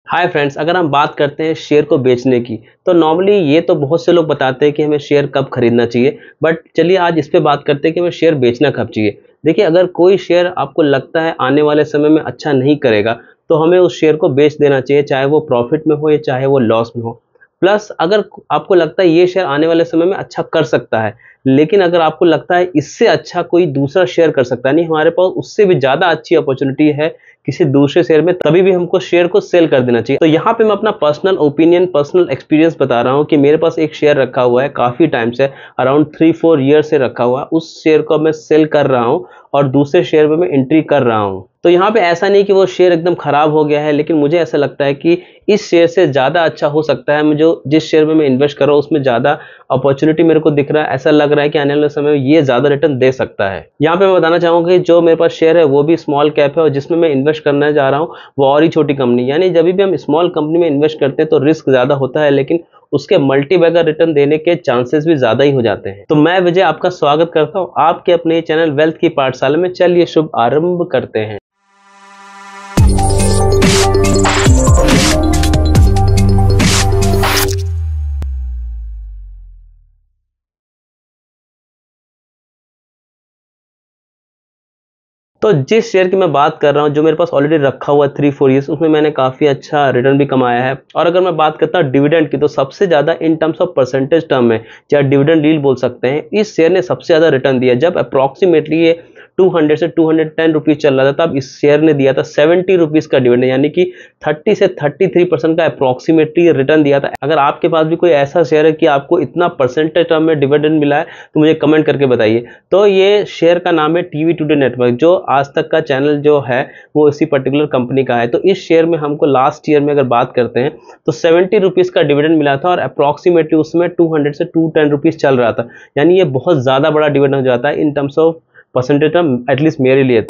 Hi friends, अगर हम बात करते हैं शेयर को बेचने की तो नॉर्मली ये तो बहुत से लोग बताते हैं कि हमें शेयर कब खरीदना चाहिए। बट चलिए आज इस पे बात करते हैं कि हमें शेयर बेचना कब चाहिए। देखिए, अगर कोई शेयर आपको लगता है आने वाले समय में अच्छा नहीं करेगा तो हमें उस शेयर को बेच देना चाहिए, चाहे वो प्रॉफिट में हो या चाहे वो लॉस में हो। प्लस अगर आपको लगता है ये शेयर आने वाले समय में अच्छा कर सकता है, लेकिन अगर आपको लगता है इससे अच्छा कोई दूसरा शेयर कर सकता है, नहीं हमारे पास उससे भी ज़्यादा अच्छी अपॉर्चुनिटी है किसी दूसरे शेयर में, तभी भी हमको शेयर को सेल कर देना चाहिए। तो यहाँ पे मैं अपना पर्सनल ओपिनियन, पर्सनल एक्सपीरियंस बता रहा हूँ कि मेरे पास एक शेयर रखा हुआ है काफ़ी टाइम से, अराउंड 3-4 ईयर से रखा हुआ है। उस शेयर को मैं सेल कर रहा हूँ और दूसरे शेयर में मैं एंट्री कर रहा हूँ। तो यहाँ पे ऐसा नहीं कि वो शेयर एकदम खराब हो गया है, लेकिन मुझे ऐसा लगता है कि इस शेयर से ज़्यादा अच्छा हो सकता है। मैं जो जिस शेयर में मैं इन्वेस्ट कर रहा हूँ उसमें ज़्यादा अपॉर्चुनिटी मेरे को दिख रहा है, ऐसा लग रहा है कि आने वाले समय में ये ज़्यादा रिटर्न दे सकता है। यहाँ पे मैं बताना चाहूँगा कि जो मेरे पास शेयर है वो भी स्मॉल कैप है और जिसमें मैं इन्वेस्ट करना चाह रहा हूँ वो और ही छोटी कंपनी। यानी जब भी हम स्मॉल कंपनी में इन्वेस्ट करते हैं तो रिस्क ज़्यादा होता है, लेकिन उसके मल्टीबैगर रिटर्न देने के चांसेस भी ज़्यादा ही हो जाते हैं। तो मैं विजय आपका स्वागत करता हूँ आपके अपने चैनल वेल्थ की पाठशाला में। चलिए शुभ आरंभ करते हैं। तो जिस शेयर की मैं बात कर रहा हूँ, जो मेरे पास ऑलरेडी रखा हुआ है 3-4 ईयर्स, उसमें मैंने काफ़ी अच्छा रिटर्न भी कमाया है। और अगर मैं बात करता हूँ डिविडेंड की, तो सबसे ज़्यादा in terms of percentage term में, या डिविडेंड डील बोल सकते हैं, इस शेयर ने सबसे ज़्यादा रिटर्न दिया। जब अप्रॉक्सीमेटली ये 200 से 210 रुपीज़ चल रहा था तब इस शेयर ने दिया था 70 रुपीज़ का डिविडेंड, यानी कि 30 से 33% का अप्रॉक्सीमेटली रिटर्न दिया था। अगर आपके पास भी कोई ऐसा शेयर है कि आपको इतना परसेंटेज टर्म में डिविडेंड मिला है तो मुझे कमेंट करके बताइए। तो ये शेयर का नाम है टीवी टुडे नेटवर्क, जो आज तक का चैनल जो है वो इसी पर्टिकुलर कंपनी का है। तो इस शेयर में हमको लास्ट ईयर में अगर बात करते हैं तो 70 रुपीज़ का डिविडेंड मिला था और अप्रॉक्सीमेटली उसमें 200 से 210 रुपीज़ चल रहा था। यानी ये बहुत ज़्यादा बड़ा डिविडेंड हो जाता है in terms of percentage term, at least मेरे लिए।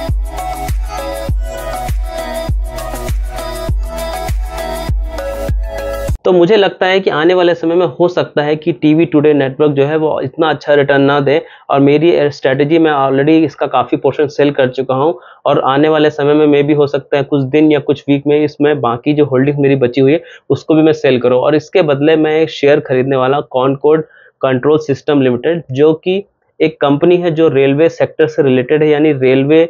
तो मुझे लगता है कि आने वाले समय में हो सकता है कि टीवी टुडे नेटवर्क जो है वो इतना अच्छा रिटर्न ना दे, और मेरी स्ट्रेटजी मैं ऑलरेडी इसका काफ़ी पोर्शन सेल कर चुका हूं और आने वाले समय में भी हो सकता है कुछ दिन या कुछ वीक में इसमें बाकी जो होल्डिंग मेरी बची हुई है उसको भी मैं सेल करूं। और इसके बदले मैं एक शेयर खरीदने वाला कॉनकॉर्ड कंट्रोल सिस्टम लिमिटेड, जो कि एक कंपनी है जो रेलवे सेक्टर से रिलेटेड है। यानी रेलवे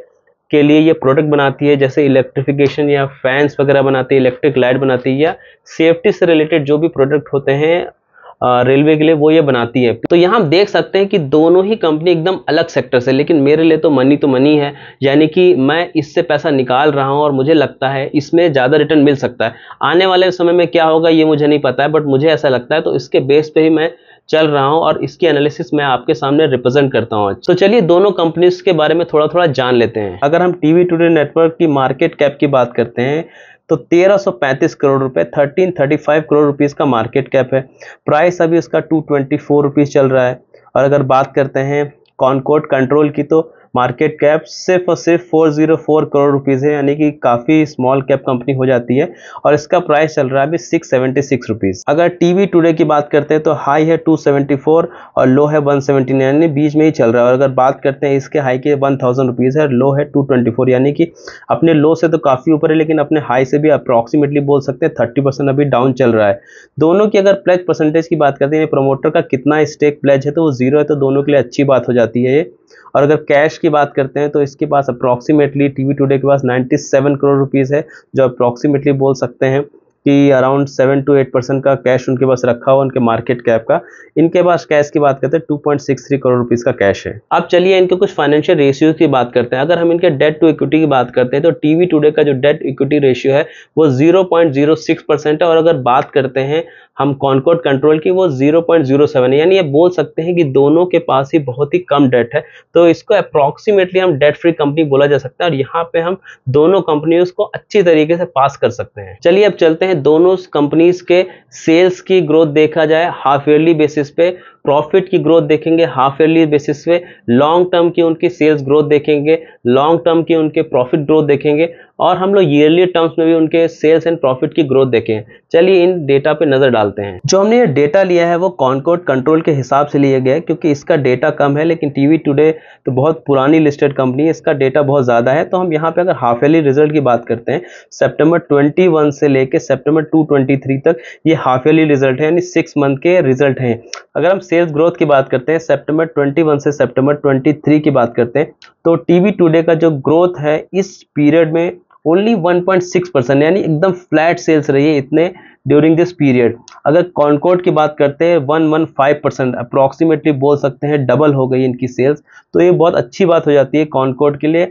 के लिए ये प्रोडक्ट बनाती है, जैसे इलेक्ट्रिफिकेशन या फैंस वगैरह बनाती है, इलेक्ट्रिक लाइट बनाती है, या सेफ्टी से रिलेटेड जो भी प्रोडक्ट होते हैं रेलवे के लिए वो ये बनाती है। तो यहाँ हम देख सकते हैं कि दोनों ही कंपनी एकदम अलग सेक्टर से, लेकिन मेरे लिए तो मनी है। यानी कि मैं इससे पैसा निकाल रहा हूँ और मुझे लगता है इसमें ज़्यादा रिटर्न मिल सकता है। आने वाले समय में क्या होगा ये मुझे नहीं पता है, बट मुझे ऐसा लगता है, तो इसके बेस पे ही मैं चल रहा हूं और इसकी एनालिसिस मैं आपके सामने रिप्रेजेंट करता हूं। तो चलिए दोनों कंपनीज के बारे में थोड़ा थोड़ा जान लेते हैं। अगर हम टीवी टुडे नेटवर्क की मार्केट कैप की बात करते हैं तो 1335 करोड़ रुपए, 1335 करोड़ रुपीस का मार्केट कैप है। प्राइस अभी उसका 224 रुपीज चल रहा है। और अगर बात करते हैं कॉनकॉर्ड कंट्रोल की तो मार्केट कैप सिर्फ और सिर्फ 404 करोड़ रुपीज़ है, यानी कि काफ़ी स्मॉल कैप कंपनी हो जाती है। और इसका प्राइस चल रहा है अभी 676 रुपीज़। अगर टीवी टुडे की बात करते हैं तो हाई है 274 और लो है 179, यानी बीच में ही चल रहा है। और अगर बात करते हैं इसके हाई के 1000 रुपीज़ है, लो है 224, यानी कि अपने लो से तो काफ़ी ऊपर है, लेकिन अपने हाई से भी अप्रॉक्सीमेटली बोल सकते हैं 30% अभी डाउन चल रहा है। दोनों की अगर प्लेज परसेंटेज की बात करते हैं, प्रमोटर का कितना स्टेक प्लेज है तो वो 0 है, तो दोनों के लिए अच्छी बात हो जाती है ये। और अगर कैश की बात करते हैं तो इसके पास अप्रॉक्सीमेटली टीवी टुडे के पास 97 करोड़ रुपीज़ है, जो अप्रॉक्सीमेटली बोल सकते हैं कि अराउंड 7 to 8% का कैश उनके पास रखा हुआ उनके मार्केट कैप का। इनके पास कैश की बात करते हैं 2.63 करोड़ रुपीज़ का कैश है। अब चलिए इनके कुछ फाइनेंशियल रेशियो की बात करते हैं। अगर हम इनके डेट टू इक्विटी की बात करते हैं तो टीवी टुडे का जो डेट इक्विटी रेशियो है वो 0.06% है। और अगर बात करते हैं हम कॉनकॉर्ड कंट्रोल की, वो 0.07 है। यानी ये बोल सकते हैं कि दोनों के पास ही बहुत ही कम डेट है, तो इसको अप्रॉक्सीमेटली हम डेट फ्री कंपनी बोला जा सकता है। और यहाँ पे हम दोनों कंपनियों को अच्छी तरीके से पास कर सकते हैं। चलिए अब चलते हैं दोनों कंपनीज के सेल्स की ग्रोथ देखा जाए हाफ ईयरली बेसिस पे, प्रॉफिट की ग्रोथ देखेंगे हाफ ईयरली बेसिस पे, लॉन्ग टर्म की उनकी सेल्स ग्रोथ देखेंगे, लॉन्ग टर्म की उनके प्रॉफिट ग्रोथ देखेंगे, और हम लोग ईयरली टर्म्स में भी उनके सेल्स एंड प्रॉफिट की ग्रोथ देखे हैं। चलिए इन डेटा पे नजर डालते हैं। जो हमने ये डेटा लिया है वो कॉनकॉर्ड कंट्रोल के हिसाब से लिया गया है, क्योंकि इसका डेटा कम है, लेकिन टीवी टुडे तो बहुत पुरानी लिस्टेड कंपनी है, इसका डेटा बहुत ज्यादा है। तो हम यहाँ पे अगर हाफ ईयरली रिजल्ट की बात करते हैं, सितंबर 21 से लेके सितंबर 2023 तक ये हाफ ईयरली रिजल्ट है, यानी 6 मंथ के रिजल्ट हैं। अगर हम सेल्स ग्रोथ की बात करते हैं, सितंबर 21 से सितंबर 23 की बात करते हैं, तो टीवी टुडे का जो ग्रोथ है इस पीरियड में ओनली 1.6%, यानी एकदम फ्लैट सेल्स रही है इतने ड्यूरिंग दिस पीरियड। अगर कॉनकॉर्ड की बात करते हैं 115% अप्रोक्सीमेटली बोल सकते हैं डबल हो गई इनकी सेल्स, तो ये बहुत अच्छी बात हो जाती है कॉनकॉर्ड के लिए।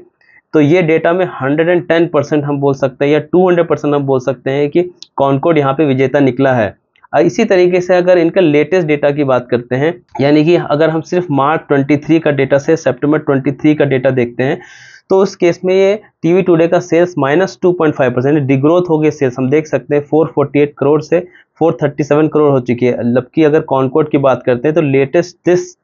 तो ये डेटा में 110% हम बोल सकते हैं या 200% हम बोल सकते हैं कि कॉनकॉर्ड यहाँ पे विजेता निकला है। इसी तरीके से अगर इनका लेटेस्ट डेटा की बात करते हैं, यानी कि अगर हम सिर्फ मार्च 23 का डेटा से सितंबर 23 का डेटा देखते हैं, तो उस केस में ये टीवी टुडे का सेल्स -2.5% डिग्रोथ हो गई। सेल्स हम देख सकते हैं 448 करोड़ से 437 करोड़ हो चुकी है। जबकि अगर कॉनकॉर्ड की बात करते हैं तो लेटेस्ट दिस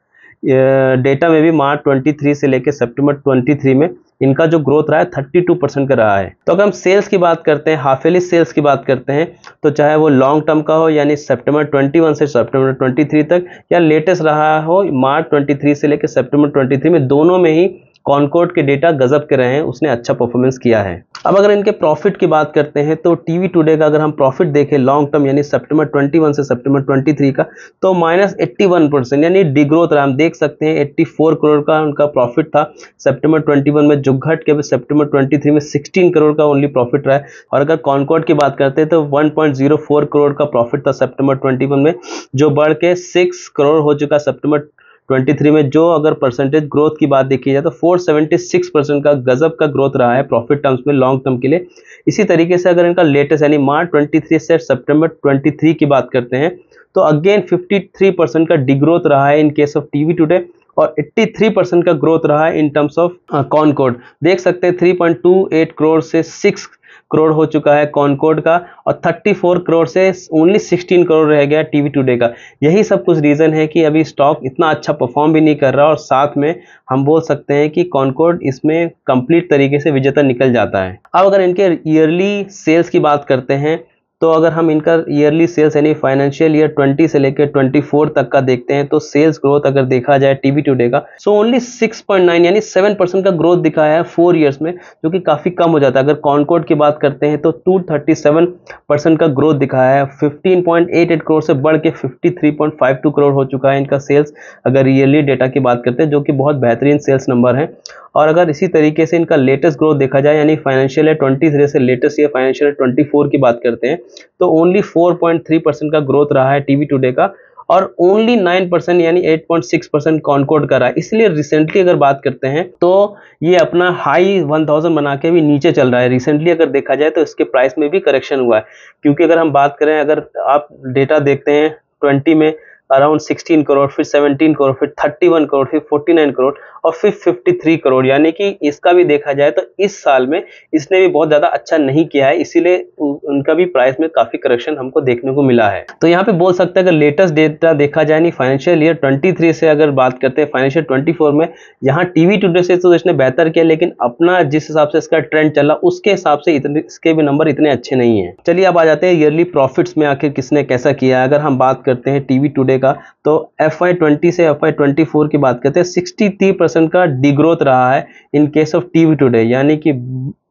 डेटा में भी मार्च 23 से लेकर सितंबर 23 में इनका जो ग्रोथ रहा है 32% का रहा है। तो अगर हम सेल्स की बात करते हैं, हाफ ईयरली सेल्स की बात करते हैं, तो चाहे वो लॉन्ग टर्म का हो यानी सितंबर 21 से सितंबर 23 तक, या लेटेस्ट रहा हो मार्च 23 से लेकर सितंबर 23 में, दोनों में ही कॉनकॉर्ड के डेटा गजब के रहे हैं, उसने अच्छा परफॉर्मेंस किया है। अब अगर इनके प्रॉफिट की बात करते हैं तो टीवी टुडे का अगर हम प्रॉफिट देखें लॉन्ग टर्म यानी सितंबर 21 से सितंबर 23 का, तो -81% यानी डिग्रोथ रहा। हम देख सकते हैं 84 करोड़ का उनका प्रॉफिट था सितंबर 21 में, जो घट के सितंबर 23 में 16 करोड़ का ओनली प्रॉफिट रहा है। और अगर कॉनकॉर्ड की बात करते हैं तो 1.04 करोड़ का प्रॉफिट था सितंबर 21 में, जो बढ़ के 6 करोड़ हो चुका सितंबर 23 में। जो अगर परसेंटेज ग्रोथ की बात देखी जाए तो 476% का गजब का ग्रोथ रहा है प्रॉफिट टर्म्स में लॉन्ग टर्म के लिए। इसी तरीके से अगर इनका लेटेस्ट यानी मार्च 23 से सितंबर 23 की बात करते हैं, तो अगेन 53% का डिग्रोथ रहा है in case of TV today, और 83% का ग्रोथ रहा है इन टर्म्स ऑफ कॉनकॉर्ड। देख सकते हैं 3.28 करोड़ से 6 करोड़ हो चुका है कॉनकॉर्ड का, और 34 करोड़ से ओनली 16 करोड़ रह गया टीवी टुडे का। यही सब कुछ रीजन है कि अभी स्टॉक इतना अच्छा परफॉर्म भी नहीं कर रहा, और साथ में हम बोल सकते हैं कि कॉनकॉर्ड इसमें कंप्लीट तरीके से विजेता निकल जाता है। अब अगर इनके ईयरली सेल्स की बात करते हैं, तो अगर हम इनका ईयरली सेल्स यानी फाइनेंशियल ईयर 20 से लेकर 24 तक का देखते हैं, तो सेल्स ग्रोथ अगर देखा जाए टीवी टुडे का, सो ओनली 6.9 यानी 7% का ग्रोथ दिखाया है 4 ईयर्स में, जो कि काफी कम हो जाता है। अगर कॉनकॉर्ड की बात करते हैं तो 237% का ग्रोथ दिखाया है, 15.88 करोड़ से बढ़ के 53.52 करोड़ हो चुका है इनका सेल्स अगर ईयरली डेटा की बात करते हैं, जो कि बहुत बेहतरीन सेल्स नंबर है। और अगर इसी तरीके से इनका लेटेस्ट ग्रोथ देखा जाए यानी फाइनेंशियल ईयर 23 से लेटेस्ट ईयर फाइनेंशियल ईयर 24 की बात करते हैं, तो ओनली 4.3% का ग्रोथ रहा है टीवी टुडे का, और ओनली 9% यानी 8.6% कॉनकॉर्ड का रहा है। इसलिए रिसेंटली अगर बात करते हैं तो ये अपना हाई 1000 बना के भी नीचे चल रहा है। रिसेंटली अगर देखा जाए तो इसके प्राइस में भी करेक्शन हुआ है, क्योंकि अगर हम बात करें, अगर आप डेटा देखते हैं 20 में अराउंड 16 करोड़, फिर 17 करोड़, फिर 31 करोड़, फिर 49 करोड़, और फिर 53 करोड़, यानी कि इसका भी देखा जाए तो इस साल में इसने भी बहुत ज्यादा अच्छा नहीं किया है, इसीलिए उनका भी प्राइस में काफी करेक्शन हमको देखने को मिला है। तो यहाँ पे बोल सकते हैं अगर लेटेस्ट डेटा देखा जाए नहीं फाइनेंशियल ईयर 23 से अगर बात करते हैं फाइनेंशियल 24 में, यहाँ टीवी टुडे से तो इसने बेहतर किया, लेकिन अपना जिस हिसाब से इसका ट्रेंड चला उसके हिसाब से इसके भी नंबर इतने अच्छे नहीं है। चलिए अब आ जाते हैं ईयरली प्रॉफिट्स में आखिर किसने कैसा किया है। अगर हम बात करते हैं टीवी टुडे का, तो FY20 से FY24 की बात करते हैं 63% का डिग्रोथ रहा है in case of TV today, यानी कि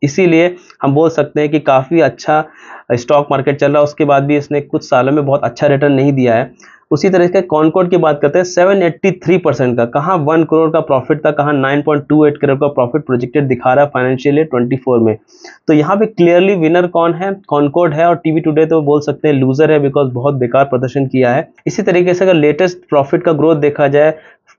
इसीलिए हम बोल सकते हैं कि काफ़ी अच्छा स्टॉक मार्केट चल रहा है, उसके बाद भी इसने कुछ सालों में बहुत अच्छा रिटर्न नहीं दिया है। उसी तरह से कॉनकॉर्ड की बात करते हैं 783% का, कहाँ 1 करोड़ का प्रॉफिट था, कहाँ 9.28 करोड़ का प्रॉफिट प्रोजेक्टेड दिखा रहा है फाइनेंशियल ईयर 24 में। तो यहाँ पे क्लियरली विनर कौन है, कॉनकॉर्ड है, और टीवी टुडे तो बोल सकते हैं लूजर है, बिकॉज बहुत बेकार प्रदर्शन किया है। इसी तरीके से अगर लेटेस्ट प्रॉफिट का ग्रोथ देखा जाए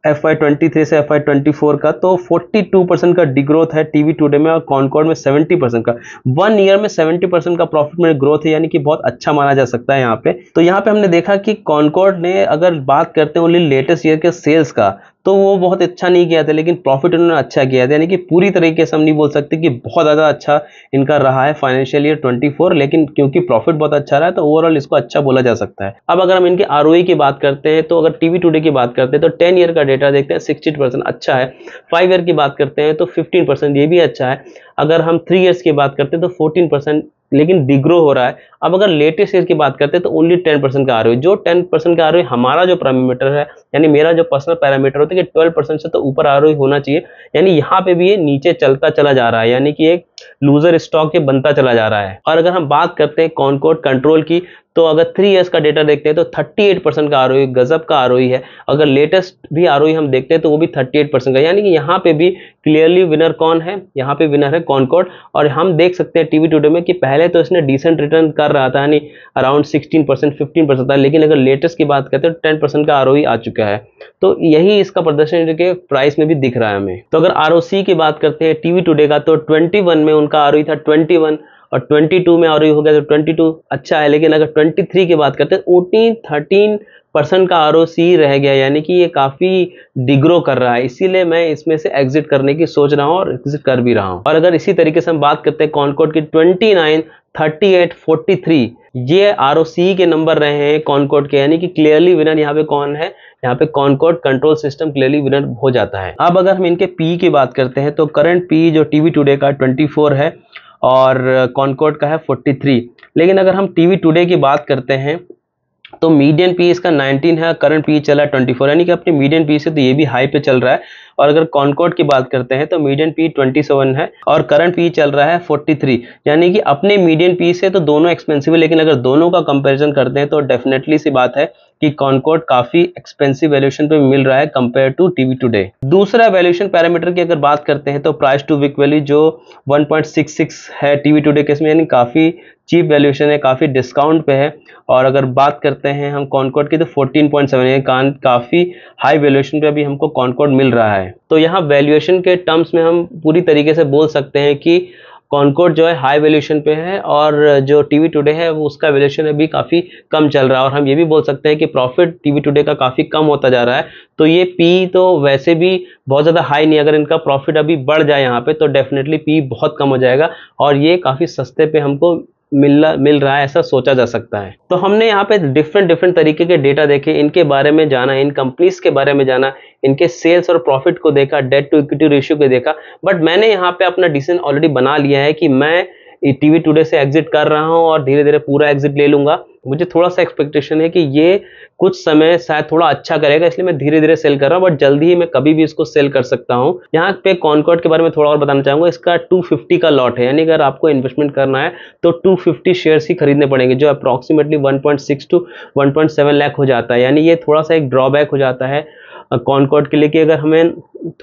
FY23 से FY24 का, तो 42% का डिग्रोथ है टीवी टुडे में, और कॉनकॉर्ड में 70% का। 1 ईयर में 70% का प्रॉफिट में ग्रोथ है, यानी कि बहुत अच्छा माना जा सकता है यहाँ पे। तो यहाँ पे हमने देखा कि कॉनकॉर्ड ने अगर बात करते हैं ओनली लेटेस्ट ईयर के सेल्स का, तो वो बहुत अच्छा नहीं किया था, लेकिन प्रॉफिट उन्होंने अच्छा किया था। यानी कि पूरी तरीके से हम नहीं बोल सकते कि बहुत ज़्यादा अच्छा इनका रहा है फाइनेंशियल ईयर 24, लेकिन क्योंकि प्रॉफिट बहुत अच्छा रहा है तो ओवरऑल इसको अच्छा बोला जा सकता है। अब अगर हम इनके आरओई की बात करते हैं, तो अगर टीवी टुडे की बात करते हैं तो 10 ईयर का डेटा देखते हैं 60% अच्छा है। 5 ईयर की बात करते हैं तो 15%, ये भी अच्छा है। अगर हम 3 ईयर्स की बात करते हैं तो 14%, लेकिन डिग्रो हो रहा है। अब अगर लेटेस्ट ईयर की बात करते हैं तो ओनली 10% का आरओई, जो 10% का आरओई हमारा जो पैरामीटर है, यानी मेरा जो पर्सनल पैरामीटर होता है कि 12% से तो ऊपर आरओई होना चाहिए, यानी यहाँ पे भी ये नीचे चलता चला जा रहा है, यानी कि एक लूजर स्टॉक ये बनता चला जा रहा है। और अगर हम बात करते हैं कॉनकॉर्ड कंट्रोल की, तो अगर 3 इयर्स का डेटा देखते हैं तो 38% का आरओई, गजब का आरओई है। अगर लेटेस्ट भी आरओई हम देखते हैं तो वो भी 38% का, यानी कि यहाँ पे भी क्लियरली विनर कौन है, यहाँ पे विनर है कॉनकॉर्ड। और हम देख सकते हैं टीवी टुडे में कि पहले तो इसने डिसेंट रिटर्न कर रहा था, यानी अराउंड 16% 15% था, लेकिन अगर लेटेस्ट की बात करते हैं तो 10% का आरओई आ चुका है। तो यही इसका प्रदर्शन के प्राइस में भी दिख रहा है हमें। तो अगर आरओसी की बात करते हैं टीवी टुडे का, तो 21 में उनका आरओई था 21, और 22 में आरओई हो गया तो 22 अच्छा है। लेकिन अगर 23 की बात करते हैं 13% का आरओसी रह गया, यानी कि ये काफी डिग्रो कर रहा है। इसीलिए मैं इसमें से एग्जिट करने की सोच रहा हूँ और एग्जिट कर भी रहा हूँ। और अगर इसी तरीके से हम बात करते हैं कॉनकॉर्ड की, 29, 38, 43 ये आरओसी के नंबर रहे हैं कॉनकॉर्ड के, यानी कि क्लियरली विनर यहाँ पे कौन है, यहाँ पे concord control system clearly winner हो जाता है। अब अगर हम इनके पी की बात करते हैं तो करंट पी जो टीवी टुडे का 24 है और कॉनकॉर्ड का है 43। लेकिन अगर हम टीवी टुडे की बात करते हैं तो मीडियन पी इसका 19 है, करंट पी चला 24, यानी कि अपने मीडियन पी से तो ये भी हाई पे चल रहा है। और अगर कॉनकॉर्ड की बात करते हैं तो मीडियन पी 27 है और करंट पी चल रहा है 43, यानी कि अपने मीडियन पी से तो दोनों एक्सपेंसिव है, लेकिन अगर दोनों का कंपैरिजन करते हैं तो डेफिनेटली सी बात है कि कॉनकॉर्ड काफी एक्सपेंसिव वैल्यूएशन पे मिल रहा है कंपेयर टू टीवी टुडे। दूसरा वैल्यूएशन पैरामीटर की अगर बात करते हैं तो प्राइस टू बुक वैल्यू जो 1.66 है टीवी टुडे केस में, यानी काफी चीप वैल्यूएशन है, काफी डिस्काउंट पे है। और अगर बात करते हैं हम कॉनकॉर्ड की तो 14.7 है, काफी हाई वैल्यूएशन पे अभी हमको कॉनकॉर्ड मिल रहा है। तो यहाँ वैल्यूएशन के टर्म्स में हम पूरी तरीके से बोल सकते हैं कि कॉनकॉर्ड जो है हाई वैल्यूएशन पे है और जो टीवी टुडे है वो उसका वैल्यूएशन अभी काफी कम चल रहा है। और हम ये भी बोल सकते हैं कि प्रॉफिट टीवी टुडे का काफी कम होता जा रहा है। तो ये पी तो वैसे भी बहुत ज्यादा हाई नहीं, अगर इनका प्रॉफिट अभी बढ़ जाए यहाँ पे तो डेफिनेटली पी बहुत कम हो जाएगा और ये काफी सस्ते पे हमको मिल रहा है, ऐसा सोचा जा सकता है। तो हमने यहाँ पे डिफरेंट तरीके के डेटा देखे, इनके बारे में जाना, इन कंपनीज के बारे में जाना, इनके सेल्स और प्रॉफिट को देखा, डेट टू इक्विटी रेशियो को देखा। बट मैंने यहाँ पे अपना डिसीजन ऑलरेडी बना लिया है कि मैं टीवी टुडे से एग्जिट कर रहा हूँ और धीरे धीरे पूरा एग्जिट ले लूंगा। मुझे थोड़ा सा एक्सपेक्टेशन है कि ये कुछ समय शायद थोड़ा अच्छा करेगा, इसलिए मैं धीरे धीरे सेल कर रहा हूँ, बट जल्दी ही मैं कभी भी इसको सेल कर सकता हूँ। यहाँ पे कॉनकॉर्ड के बारे में थोड़ा और बताना चाहूंगा, इसका 250 का लॉट है, यानी अगर आपको इन्वेस्टमेंट करना है तो 250 शेयर्स ही खरीदने पड़ेंगे, जो अप्रॉक्सीमेटली 1.6 to 1.7 लाख हो जाता है। यानी ये थोड़ा सा एक ड्रॉबैक हो जाता है कॉनकॉर्ड के लिए कि अगर हमें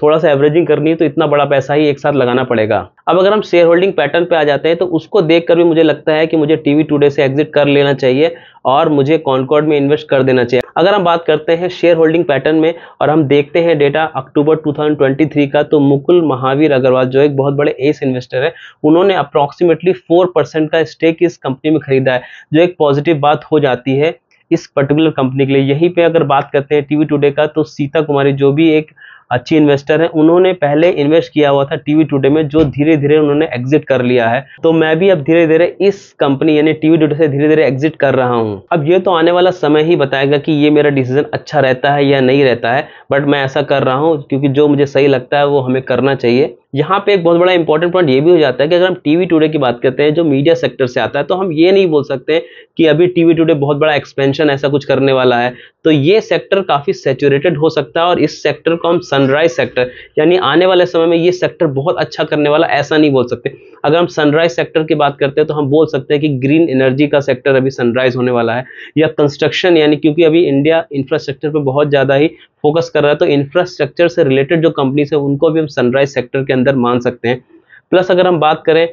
थोड़ा सा एवरेजिंग करनी है तो इतना बड़ा पैसा ही एक साथ लगाना पड़ेगा। अब अगर हम शेयर होल्डिंग पैटर्न पे आ जाते हैं तो उसको देखकर भी मुझे लगता है कि मुझे टीवी टुडे से एग्जिट कर लेना चाहिए और मुझे कॉनकॉर्ड में इन्वेस्ट कर देना चाहिए। अगर हम बात करते हैं शेयर होल्डिंग पैटर्न में और हम देखते हैं डेटा अक्टूबर 2023 का, तो मुकुल महावीर अग्रवाल जो एक बहुत बड़े एस इन्वेस्टर है, उन्होंने अप्रॉक्सीमेटली 4% का स्टेक इस कंपनी में खरीदा है, जो एक पॉजिटिव बात हो जाती है इस पर्टिकुलर कंपनी के लिए। यहीं पे अगर बात करते हैं टीवी टुडे का, तो सीता कुमारी जो भी एक अच्छी इन्वेस्टर है, उन्होंने पहले इन्वेस्ट किया हुआ था टीवी टुडे में, जो धीरे धीरे उन्होंने एग्जिट कर लिया है। तो मैं भी अब धीरे धीरे इस कंपनी यानी टीवी टुडे से धीरे धीरे एग्जिट कर रहा हूं। अब ये तो आने वाला समय ही बताएगा कि ये मेरा डिसीजन अच्छा रहता है या नहीं रहता है, बट मैं ऐसा कर रहा हूं क्योंकि जो मुझे सही लगता है वो हमें करना चाहिए। यहाँ पे एक बहुत बड़ा इंपॉर्टेंट पॉइंट ये भी हो जाता है कि अगर हम टीवी टुडे की बात करते हैं जो मीडिया सेक्टर से आता है, तो हम ये नहीं बोल सकते कि अभी टीवी टुडे बहुत बड़ा एक्सपेंशन ऐसा कुछ करने वाला है। तो ये सेक्टर काफी सैचुरेटेड हो सकता है और इस सेक्टर को हम सनराइज सेक्टर, यानी आने वाले समय में ये सेक्टर बहुत अच्छा करने वाला, ऐसा नहीं बोल सकते। अगर हम सनराइज सेक्टर की बात करते हैं तो हम बोल सकते हैं कि ग्रीन एनर्जी का सेक्टर अभी सनराइज होने वाला है, या कंस्ट्रक्शन, यानी क्योंकि अभी इंडिया इंफ्रास्ट्रक्चर पे बहुत ज्यादा ही फोकस कर रहा है, तो इंफ्रास्ट्रक्चर से रिलेटेड जो कंपनीज है उनको भी हम सनराइज सेक्टर के अंदर मान सकते हैं। प्लस अगर हम बात करें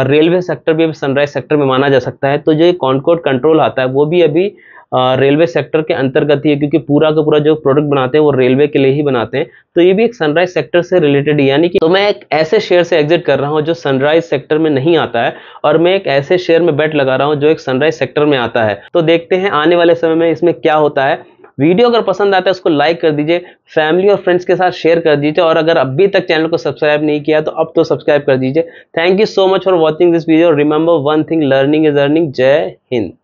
रेलवे सेक्टर भी अभी सनराइज सेक्टर में माना जा सकता है। तो जो कॉनकॉर्ड कंट्रोल आता है वो भी अभी रेलवे सेक्टर के अंतर्गत ही है, क्योंकि पूरा का पूरा जो प्रोडक्ट बनाते हैं वो रेलवे के लिए ही बनाते हैं। तो ये भी एक सनराइज सेक्टर से रिलेटेड, यानी कि तो मैं एक ऐसे शेयर से एग्जिट कर रहा हूं जो सनराइज सेक्टर में नहीं आता है, और मैं एक ऐसे शेयर में बेट लगा रहा हूं जो एक सनराइज सेक्टर में आता है। तो देखते हैं आने वाले समय में इसमें क्या होता है। वीडियो अगर पसंद आता है उसको लाइक कर दीजिए, फैमिली और फ्रेंड्स के साथ शेयर कर दीजिए, और अगर अभी तक चैनल को सब्सक्राइब नहीं किया तो अब तो सब्सक्राइब कर दीजिए। Thank you so much for watching this video. Remember one thing, learning is earning. जय हिंद।